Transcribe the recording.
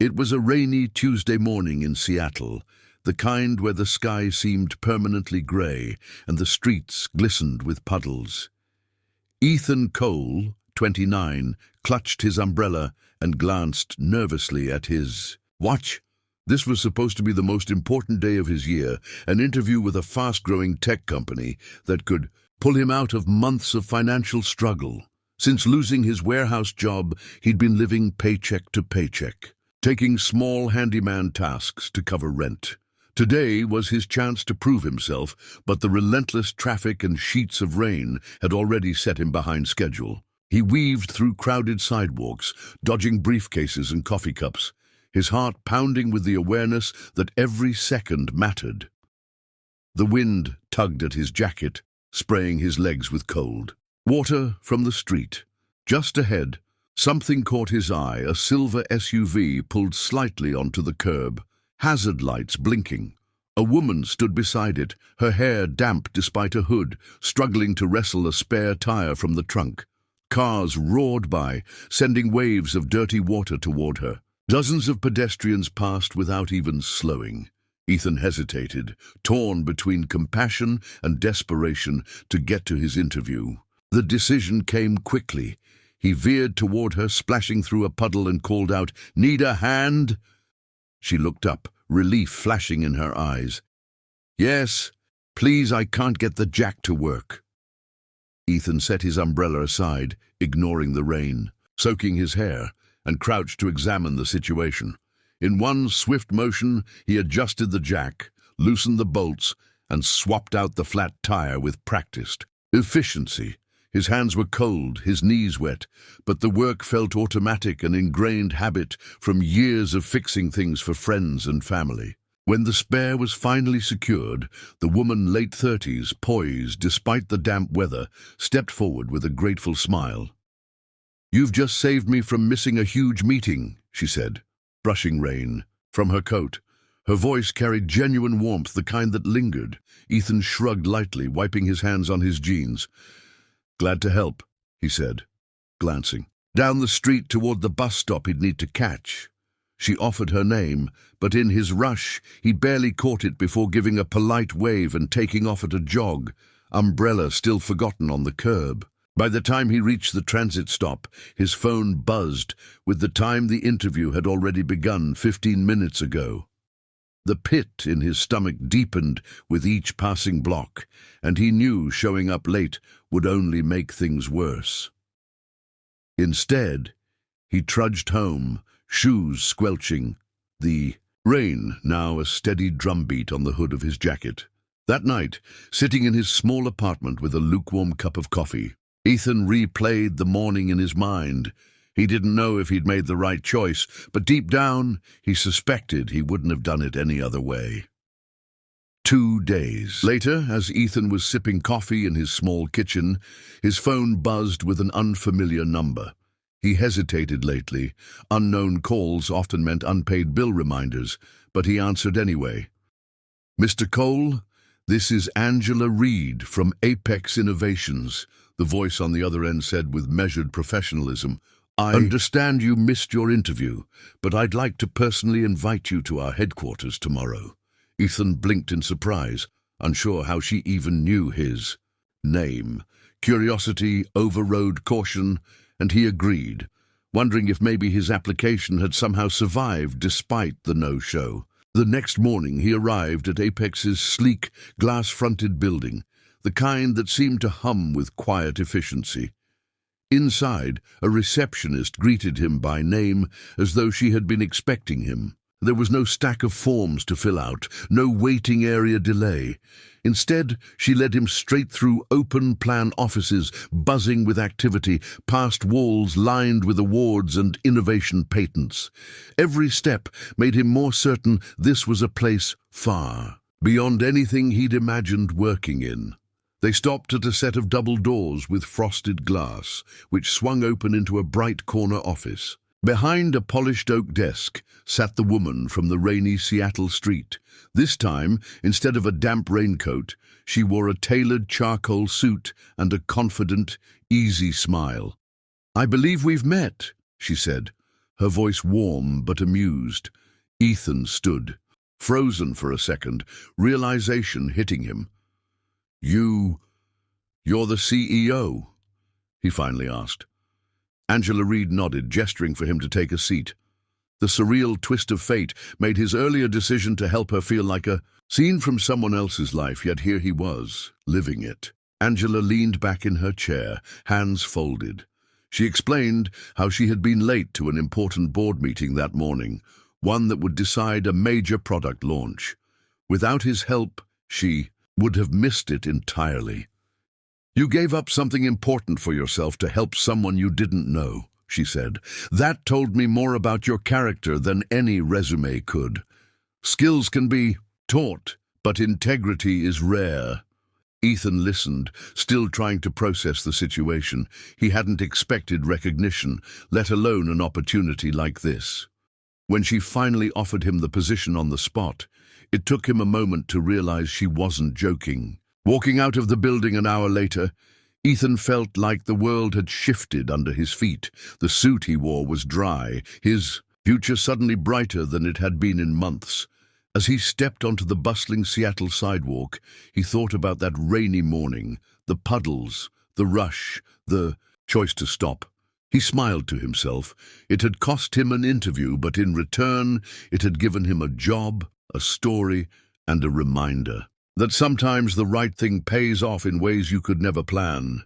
It was a rainy Tuesday morning in Seattle, the kind where the sky seemed permanently grey and the streets glistened with puddles. Ethan Cole, 29, clutched his umbrella and glanced nervously at his watch. This was supposed to be the most important day of his year, an interview with a fast-growing tech company that could pull him out of months of financial struggle. Since losing his warehouse job, he'd been living paycheck to paycheck, taking small handyman tasks to cover rent. Today was his chance to prove himself, but the relentless traffic and sheets of rain had already set him behind schedule. He weaved through crowded sidewalks, dodging briefcases and coffee cups, his heart pounding with the awareness that every second mattered. The wind tugged at his jacket, spraying his legs with cold. Water from the street. Just ahead, something caught his eye. A silver SUV pulled slightly onto the curb, hazard lights blinking. A woman stood beside it, her hair damp despite a hood, struggling to wrestle a spare tire from the trunk. Cars roared by, sending waves of dirty water toward her. Dozens of pedestrians passed without even slowing. Ethan hesitated, torn between compassion and desperation to get to his interview. The decision came quickly. He veered toward her, splashing through a puddle, and called out, "Need a hand?" She looked up, relief flashing in her eyes. "Yes, please, I can't get the jack to work." Ethan set his umbrella aside, ignoring the rain, soaking his hair, and crouched to examine the situation. In one swift motion, he adjusted the jack, loosened the bolts, and swapped out the flat tire with practiced efficiency. His hands were cold, his knees wet, but the work felt automatic, an ingrained habit from years of fixing things for friends and family. When the spare was finally secured, the woman, late 30s, poised despite the damp weather, stepped forward with a grateful smile. "You've just saved me from missing a huge meeting," she said, brushing rain from her coat. Her voice carried genuine warmth, the kind that lingered. Ethan shrugged lightly, wiping his hands on his jeans. "Glad to help," he said, glancing down the street toward the bus stop he'd need to catch. She offered her name, but in his rush, he barely caught it before giving a polite wave and taking off at a jog, umbrella still forgotten on the curb. By the time he reached the transit stop, his phone buzzed with the time the interview had already begun 15 minutes ago. The pit in his stomach deepened with each passing block, and he knew showing up late would only make things worse. Instead, he trudged home, shoes squelching, the rain now a steady drumbeat on the hood of his jacket. That night, sitting in his small apartment with a lukewarm cup of coffee, Ethan replayed the morning in his mind. He didn't know if he'd made the right choice, but deep down, he suspected he wouldn't have done it any other way. 2 days later, as Ethan was sipping coffee in his small kitchen, his phone buzzed with an unfamiliar number. He hesitated lately. Unknown calls often meant unpaid bill reminders, but he answered anyway. "Mr. Cole, this is Angela Reed from Apex Innovations," the voice on the other end said with measured professionalism. "I understand you missed your interview, but I'd like to personally invite you to our headquarters tomorrow." Ethan blinked in surprise, unsure how she even knew his name. Curiosity overrode caution, and he agreed, wondering if maybe his application had somehow survived despite the no-show. The next morning he arrived at Apex's sleek, glass-fronted building, the kind that seemed to hum with quiet efficiency. Inside, a receptionist greeted him by name as though she had been expecting him. There was no stack of forms to fill out, no waiting area delay. Instead, she led him straight through open-plan offices buzzing with activity, past walls lined with awards and innovation patents. Every step made him more certain this was a place far beyond anything he'd imagined working in. They stopped at a set of double doors with frosted glass, which swung open into a bright corner office. Behind a polished oak desk sat the woman from the rainy Seattle street. This time, instead of a damp raincoat, she wore a tailored charcoal suit and a confident, easy smile. "I believe we've met," she said, her voice warm but amused. Ethan stood, frozen for a second, realization hitting him. You're the CEO?" he finally asked. Angela Reed nodded, gesturing for him to take a seat. The surreal twist of fate made his earlier decision to help her feel like a scene from someone else's life, yet here he was, living it. Angela leaned back in her chair, hands folded. She explained how she had been late to an important board meeting that morning, one that would decide a major product launch. Without his help, she would have missed it entirely. "You gave up something important for yourself to help someone you didn't know," she said. "That told me more about your character than any resume could. Skills can be taught, but integrity is rare." Ethan listened, still trying to process the situation. He hadn't expected recognition, let alone an opportunity like this. When she finally offered him the position on the spot, it took him a moment to realize she wasn't joking. Walking out of the building an hour later, Ethan felt like the world had shifted under his feet. The suit he wore was dry, his future suddenly brighter than it had been in months. As he stepped onto the bustling Seattle sidewalk, he thought about that rainy morning, the puddles, the rush, the choice to stop. He smiled to himself. It had cost him an interview, but in return, it had given him a job, a story, and a reminder that sometimes the right thing pays off in ways you could never plan.